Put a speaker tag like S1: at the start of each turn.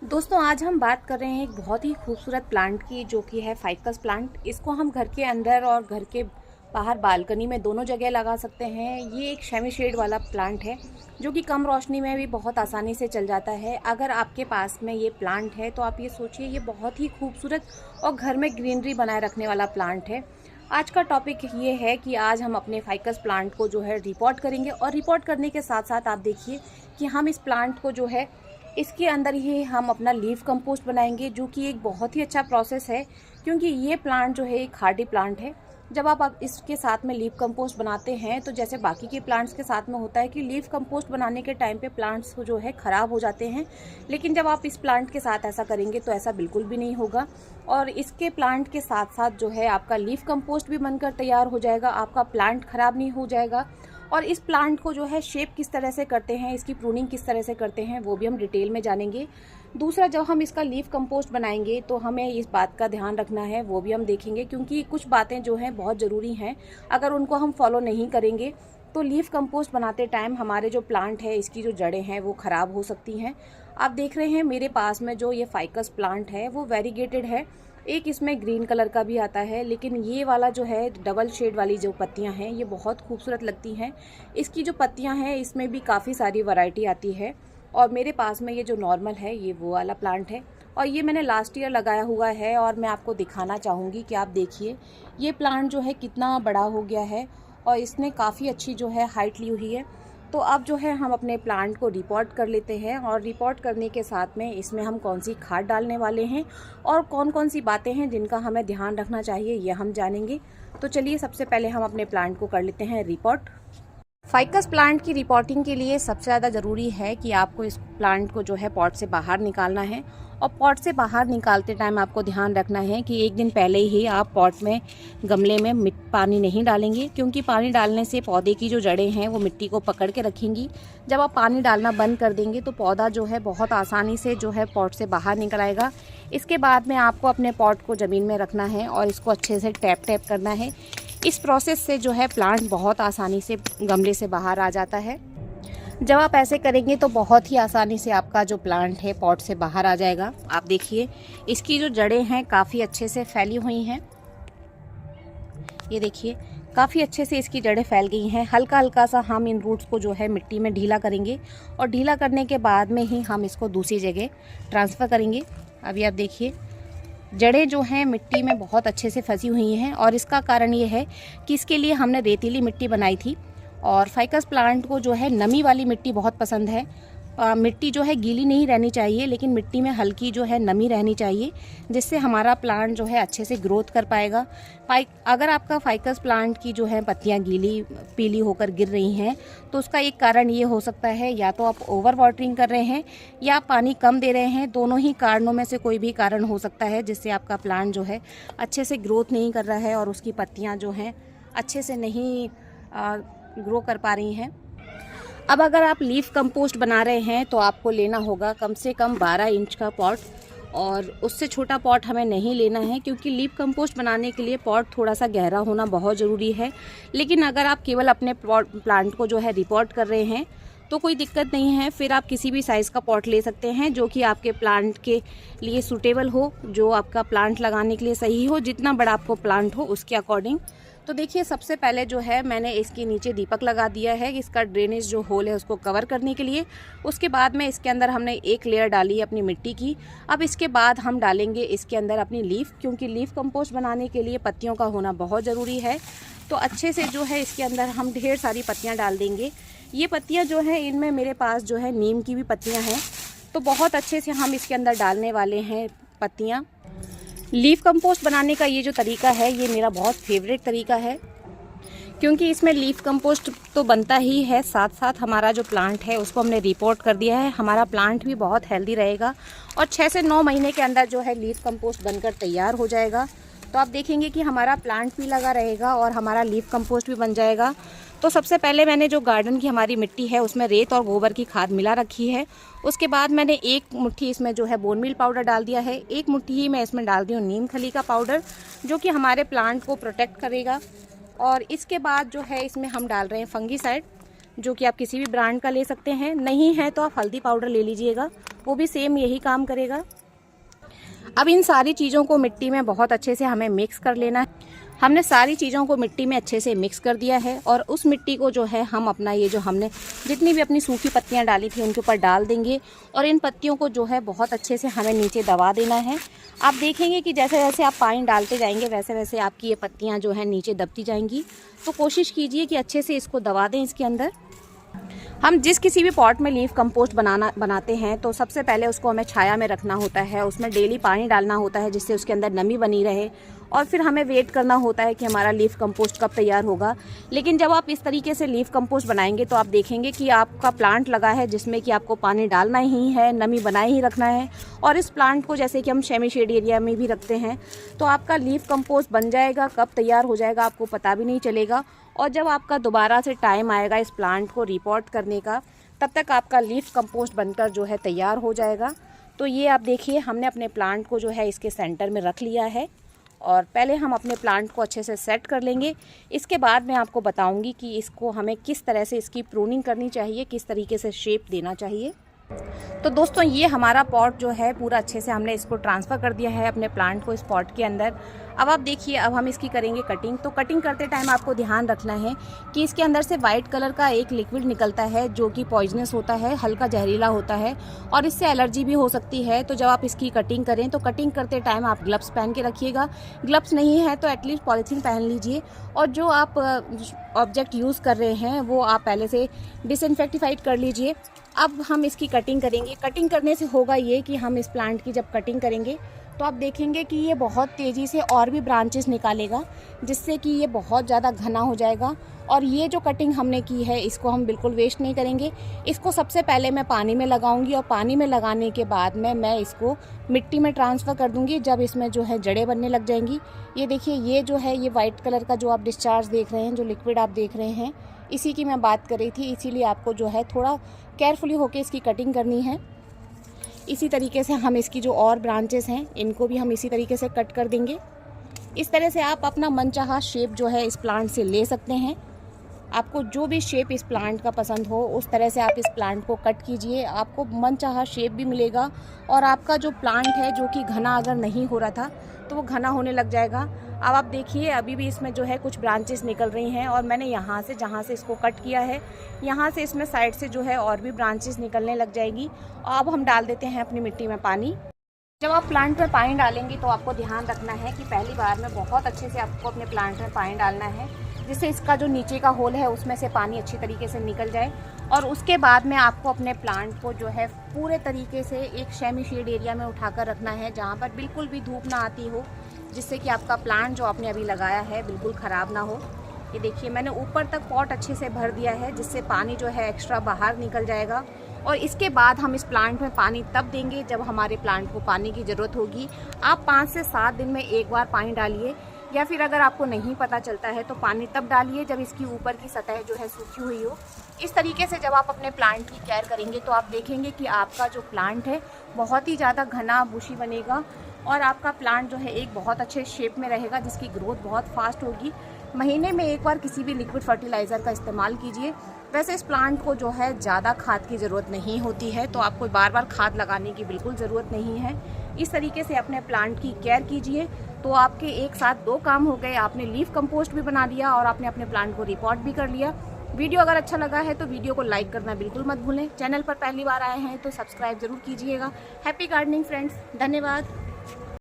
S1: दोस्तों आज हम बात कर रहे हैं एक बहुत ही खूबसूरत प्लांट की जो कि है फाइकस प्लांट। इसको हम घर के अंदर और घर के बाहर बालकनी में दोनों जगह लगा सकते हैं। ये एक सेमी शेड वाला प्लांट है जो कि कम रोशनी में भी बहुत आसानी से चल जाता है। अगर आपके पास में ये प्लांट है तो आप ये सोचिए ये बहुत ही खूबसूरत और घर में ग्रीनरी बनाए रखने वाला प्लांट है। आज का टॉपिक ये है कि आज हम अपने फाइकस प्लांट को जो है रिपोर्ट करेंगे और रिपोर्ट करने के साथ साथ आप देखिए कि हम इस प्लांट को जो है इसके अंदर ही हम अपना लीफ कंपोस्ट बनाएंगे, जो कि एक बहुत ही अच्छा प्रोसेस है क्योंकि ये प्लांट जो है एक हार्डी प्लांट है। जब आप इसके साथ में लीफ कंपोस्ट बनाते हैं तो जैसे बाकी के प्लांट्स के साथ में होता है कि लीफ कंपोस्ट बनाने के टाइम पे प्लांट्स जो है ख़राब हो जाते हैं, लेकिन जब आप इस प्लांट के साथ ऐसा करेंगे तो ऐसा बिल्कुल भी नहीं होगा। और इसके प्लांट के साथ साथ जो है आपका लीफ कंपोस्ट भी बनकर तैयार हो जाएगा, आपका प्लांट ख़राब नहीं हो जाएगा। और इस प्लांट को जो है शेप किस तरह से करते हैं, इसकी प्रूनिंग किस तरह से करते हैं, वो भी हम डिटेल में जानेंगे। दूसरा, जब हम इसका लीफ कंपोस्ट बनाएंगे तो हमें इस बात का ध्यान रखना है, वो भी हम देखेंगे क्योंकि कुछ बातें जो हैं बहुत ज़रूरी हैं। अगर उनको हम फॉलो नहीं करेंगे तो लीफ कंपोस्ट बनाते टाइम हमारे जो प्लांट है इसकी जो जड़ें हैं वो ख़राब हो सकती हैं। आप देख रहे हैं मेरे पास में जो ये फाइकस प्लांट है वो वेरीगेटेड है। एक इसमें ग्रीन कलर का भी आता है, लेकिन ये वाला जो है डबल शेड वाली जो पत्तियां हैं ये बहुत खूबसूरत लगती हैं। इसकी जो पत्तियां हैं इसमें भी काफ़ी सारी वैरायटी आती है। और मेरे पास में ये जो नॉर्मल है ये वो वाला प्लांट है और ये मैंने लास्ट ईयर लगाया हुआ है। और मैं आपको दिखाना चाहूँगी कि आप देखिए ये प्लांट जो है कितना बड़ा हो गया है और इसने काफ़ी अच्छी जो है हाइट ली हुई है। तो अब जो है हम अपने प्लांट को रिपोर्ट कर लेते हैं और रिपोर्ट करने के साथ में इसमें हम कौन सी खाद डालने वाले हैं और कौन कौन सी बातें हैं जिनका हमें ध्यान रखना चाहिए ये हम जानेंगे। तो चलिए सबसे पहले हम अपने प्लांट को कर लेते हैं रिपोर्ट। फाइकस प्लांट की रिपोर्टिंग के लिए सबसे ज़्यादा ज़रूरी है कि आपको इस प्लांट को जो है पॉट से बाहर निकालना है। और पॉट से बाहर निकालते टाइम आपको ध्यान रखना है कि एक दिन पहले ही आप पॉट में गमले में पानी नहीं डालेंगे, क्योंकि पानी डालने से पौधे की जो जड़ें हैं वो मिट्टी को पकड़ के रखेंगी। जब आप पानी डालना बंद कर देंगे तो पौधा जो है बहुत आसानी से जो है पॉट से बाहर निकल आएगा। इसके बाद में आपको अपने पॉट को ज़मीन में रखना है और इसको अच्छे से टैप करना है। इस प्रोसेस से जो है प्लांट बहुत आसानी से गमले से बाहर आ जाता है। जब आप ऐसे करेंगे तो बहुत ही आसानी से आपका जो प्लांट है पॉट से बाहर आ जाएगा। आप देखिए इसकी जो जड़ें हैं काफ़ी अच्छे से फैली हुई हैं। ये देखिए काफ़ी अच्छे से इसकी जड़ें फैल गई हैं। हल्का हल्का सा हम इन रूट्स को जो है मिट्टी में ढीला करेंगे और ढीला करने के बाद में ही हम इसको दूसरी जगह ट्रांसफ़र करेंगे। अभी आप देखिए जड़ें जो हैं मिट्टी में बहुत अच्छे से फंसी हुई हैं और इसका कारण ये है कि इसके लिए हमने रेतीली मिट्टी बनाई थी। और फाइकस प्लांट को जो है नमी वाली मिट्टी बहुत पसंद है। मिट्टी जो है गीली नहीं रहनी चाहिए, लेकिन मिट्टी में हल्की जो है नमी रहनी चाहिए, जिससे हमारा प्लांट जो है अच्छे से ग्रोथ कर पाएगा। अगर आपका फाइकस प्लांट की जो है पत्तियां गीली पीली होकर गिर रही हैं तो उसका एक कारण ये हो सकता है या तो आप ओवर वाटरिंग कर रहे हैं या आप पानी कम दे रहे हैं। दोनों ही कारणों में से कोई भी कारण हो सकता है जिससे आपका प्लांट जो है अच्छे से ग्रोथ नहीं कर रहा है और उसकी पत्तियाँ जो हैं अच्छे से नहीं ग्रो कर पा रही हैं। अब अगर आप लीफ कंपोस्ट बना रहे हैं तो आपको लेना होगा कम से कम 12 इंच का पॉट, और उससे छोटा पॉट हमें नहीं लेना है क्योंकि लीफ कंपोस्ट बनाने के लिए पॉट थोड़ा सा गहरा होना बहुत ज़रूरी है। लेकिन अगर आप केवल अपने प्लांट को जो है रिपोर्ट कर रहे हैं तो कोई दिक्कत नहीं है, फिर आप किसी भी साइज़ का पॉट ले सकते हैं जो कि आपके प्लांट के लिए सूटेबल हो, जो आपका प्लांट लगाने के लिए सही हो, जितना बड़ा आपको प्लांट हो उसके अकॉर्डिंग। तो देखिए सबसे पहले जो है मैंने इसके नीचे दीपक लगा दिया है इसका ड्रेनेज जो होल है उसको कवर करने के लिए। उसके बाद में इसके अंदर हमने एक लेयर डाली अपनी मिट्टी की। अब इसके बाद हम डालेंगे इसके अंदर अपनी लीफ, क्योंकि लीफ कंपोस्ट बनाने के लिए पत्तियों का होना बहुत ज़रूरी है। तो अच्छे से जो है इसके अंदर हम ढेर सारी पत्तियाँ डाल देंगे। ये पत्तियाँ जो है इनमें मेरे पास जो है नीम की भी पत्तियाँ हैं, तो बहुत अच्छे से हम इसके अंदर डालने वाले हैं पत्तियाँ। लीफ कंपोस्ट बनाने का ये जो तरीका है ये मेरा बहुत फेवरेट तरीका है, क्योंकि इसमें लीफ कंपोस्ट तो बनता ही है, साथ साथ हमारा जो प्लांट है उसको हमने रिपोर्ट कर दिया है। हमारा प्लांट भी बहुत हेल्दी रहेगा और 6 से 9 महीने के अंदर जो है लीफ कंपोस्ट बनकर तैयार हो जाएगा। तो आप देखेंगे कि हमारा प्लांट भी लगा रहेगा और हमारा लीफ कंपोस्ट भी बन जाएगा। तो सबसे पहले मैंने जो गार्डन की हमारी मिट्टी है उसमें रेत और गोबर की खाद मिला रखी है। उसके बाद मैंने एक मुट्ठी इसमें जो है बोन मील पाउडर डाल दिया है, एक मुट्ठी ही मैं इसमें डाल दी हूँ नीम खली का पाउडर, जो कि हमारे प्लांट को प्रोटेक्ट करेगा। और इसके बाद जो है इसमें हम डाल रहे हैं फंगीसाइड। जो कि आप किसी भी ब्रांड का ले सकते हैं। नहीं है तो आप हल्दी पाउडर ले लीजिएगा, वो भी सेम यही काम करेगा। अब इन सारी चीज़ों को मिट्टी में बहुत अच्छे से हमें मिक्स कर लेना है। हमने सारी चीज़ों को मिट्टी में अच्छे से मिक्स कर दिया है और उस मिट्टी को जो है हम अपना ये जो हमने जितनी भी अपनी सूखी पत्तियां डाली थी उनके ऊपर डाल देंगे और इन पत्तियों को जो है बहुत अच्छे से हमें नीचे दबा देना है। आप देखेंगे कि जैसे जैसे आप पानी डालते जाएंगे वैसे वैसे आपकी ये पत्तियां जो है नीचे दबती जाएंगी। तो कोशिश कीजिए कि अच्छे से इसको दबा दें इसके अंदर। हम जिस किसी भी पॉट में लीफ कंपोस्ट बनाते हैं तो सबसे पहले उसको हमें छाया में रखना होता है, उसमें डेली पानी डालना होता है जिससे उसके अंदर नमी बनी रहे और फिर हमें वेट करना होता है कि हमारा लीफ कंपोस्ट कब तैयार होगा। लेकिन जब आप इस तरीके से लीफ कंपोस्ट बनाएंगे तो आप देखेंगे कि आपका प्लांट लगा है जिसमें कि आपको पानी डालना ही है, नमी बनाए ही रखना है। और इस प्लांट को जैसे कि हम सेमी शेड एरिया में भी रखते हैं तो आपका लीफ कंपोस्ट बन जाएगा, कब तैयार हो जाएगा आपको पता भी नहीं चलेगा। और जब आपका दोबारा से टाइम आएगा इस प्लांट को रिपोर्ट करने का, तब तक आपका लीफ कंपोस्ट बनकर जो है तैयार हो जाएगा। तो ये आप देखिए हमने अपने प्लांट को जो है इसके सेंटर में रख लिया है और पहले हम अपने प्लांट को अच्छे से सेट कर लेंगे। इसके बाद मैं आपको बताऊंगी कि इसको हमें किस तरह से इसकी प्रूनिंग करनी चाहिए, किस तरीके से शेप देना चाहिए। तो दोस्तों ये हमारा पॉट जो है पूरा अच्छे से हमने इसको ट्रांसफ़र कर दिया है अपने प्लांट को इस पॉट के अंदर। अब आप देखिए अब हम इसकी करेंगे कटिंग। तो कटिंग करते टाइम आपको ध्यान रखना है कि इसके अंदर से वाइट कलर का एक लिक्विड निकलता है जो कि पॉइजनस होता है, हल्का जहरीला होता है और इससे एलर्जी भी हो सकती है। तो जब आप इसकी कटिंग करें तो कटिंग करते टाइम आप ग्लव्स पहन के रखिएगा। ग्लव्स नहीं है तो एटलीस्ट पॉलीथीन पहन लीजिए और जो आप ऑब्जेक्ट यूज़ कर रहे हैं वो आप पहले से डिसइंफेक्टिफाइड कर लीजिए। अब हम इसकी कटिंग करेंगे। कटिंग करने से होगा ये कि हम इस प्लांट की जब कटिंग करेंगे तो आप देखेंगे कि ये बहुत तेज़ी से और भी ब्रांचेस निकालेगा जिससे कि ये बहुत ज़्यादा घना हो जाएगा। और ये जो कटिंग हमने की है इसको हम बिल्कुल वेस्ट नहीं करेंगे। इसको सबसे पहले मैं पानी में लगाऊंगी और पानी में लगाने के बाद में मैं इसको मिट्टी में ट्रांसफ़र कर दूंगी जब इसमें जो है जड़ें बनने लग जाएंगी। ये देखिए ये जो है ये वाइट कलर का जो आप डिस्चार्ज देख रहे हैं, जो लिक्विड आप देख रहे हैं, इसी की मैं बात कर रही थी। इसीलिए आपको जो है थोड़ा केयरफुली होकर इसकी कटिंग करनी है। इसी तरीके से हम इसकी जो और ब्रांचेस हैं इनको भी हम इसी तरीके से कट कर देंगे। इस तरह से आप अपना मनचाहा शेप जो है इस प्लांट से ले सकते हैं। आपको जो भी शेप इस प्लांट का पसंद हो उस तरह से आप इस प्लांट को कट कीजिए, आपको मनचाहा शेप भी मिलेगा और आपका जो प्लांट है जो कि घना अगर नहीं हो रहा था तो वो घना होने लग जाएगा। अब आप देखिए अभी भी इसमें जो है कुछ ब्रांचेस निकल रही हैं और मैंने यहाँ से जहाँ से इसको कट किया है यहाँ से इसमें साइड से जो है और भी ब्रांचेस निकलने लग जाएगी। अब हम डाल देते हैं अपनी मिट्टी में पानी। जब आप प्लांट में पानी डालेंगे तो आपको ध्यान रखना है कि पहली बार में बहुत अच्छे से आपको अपने प्लांट में पानी डालना है जिससे इसका जो नीचे का होल है उसमें से पानी अच्छी तरीके से निकल जाए। और उसके बाद में आपको अपने प्लांट को जो है पूरे तरीके से एक सेमी शेड एरिया में उठाकर रखना है जहाँ पर बिल्कुल भी धूप ना आती हो, जिससे कि आपका प्लांट जो आपने अभी लगाया है बिल्कुल ख़राब ना हो। ये देखिए मैंने ऊपर तक पॉट अच्छे से भर दिया है जिससे पानी जो है एक्स्ट्रा बाहर निकल जाएगा। और इसके बाद हम इस प्लांट में पानी तब देंगे जब हमारे प्लांट को पानी की ज़रूरत होगी। आप 5 से 7 दिन में एक बार पानी डालिए या फिर अगर आपको नहीं पता चलता है तो पानी तब डालिए जब इसकी ऊपर की सतह जो है सूखी हुई हो। इस तरीके से जब आप अपने प्लांट की केयर करेंगे तो आप देखेंगे कि आपका जो प्लांट है बहुत ही ज़्यादा घना बुशी बनेगा और आपका प्लांट जो है एक बहुत अच्छे शेप में रहेगा जिसकी ग्रोथ बहुत फास्ट होगी। महीने में एक बार किसी भी लिक्विड फर्टिलाइज़र का इस्तेमाल कीजिए। वैसे इस प्लांट को जो है ज़्यादा खाद की ज़रूरत नहीं होती है तो आपको बार बार खाद लगाने की बिल्कुल ज़रूरत नहीं है। इस तरीके से अपने प्लांट की केयर कीजिए तो आपके एक साथ 2 काम हो गए। आपने लीफ कंपोस्ट भी बना दिया और आपने अपने प्लांट को रिपोर्ट भी कर लिया। वीडियो अगर अच्छा लगा है तो वीडियो को लाइक करना बिल्कुल मत भूलें। चैनल पर पहली बार आए हैं तो सब्सक्राइब ज़रूर कीजिएगा। हैप्पी गार्डनिंग फ्रेंड्स, धन्यवाद।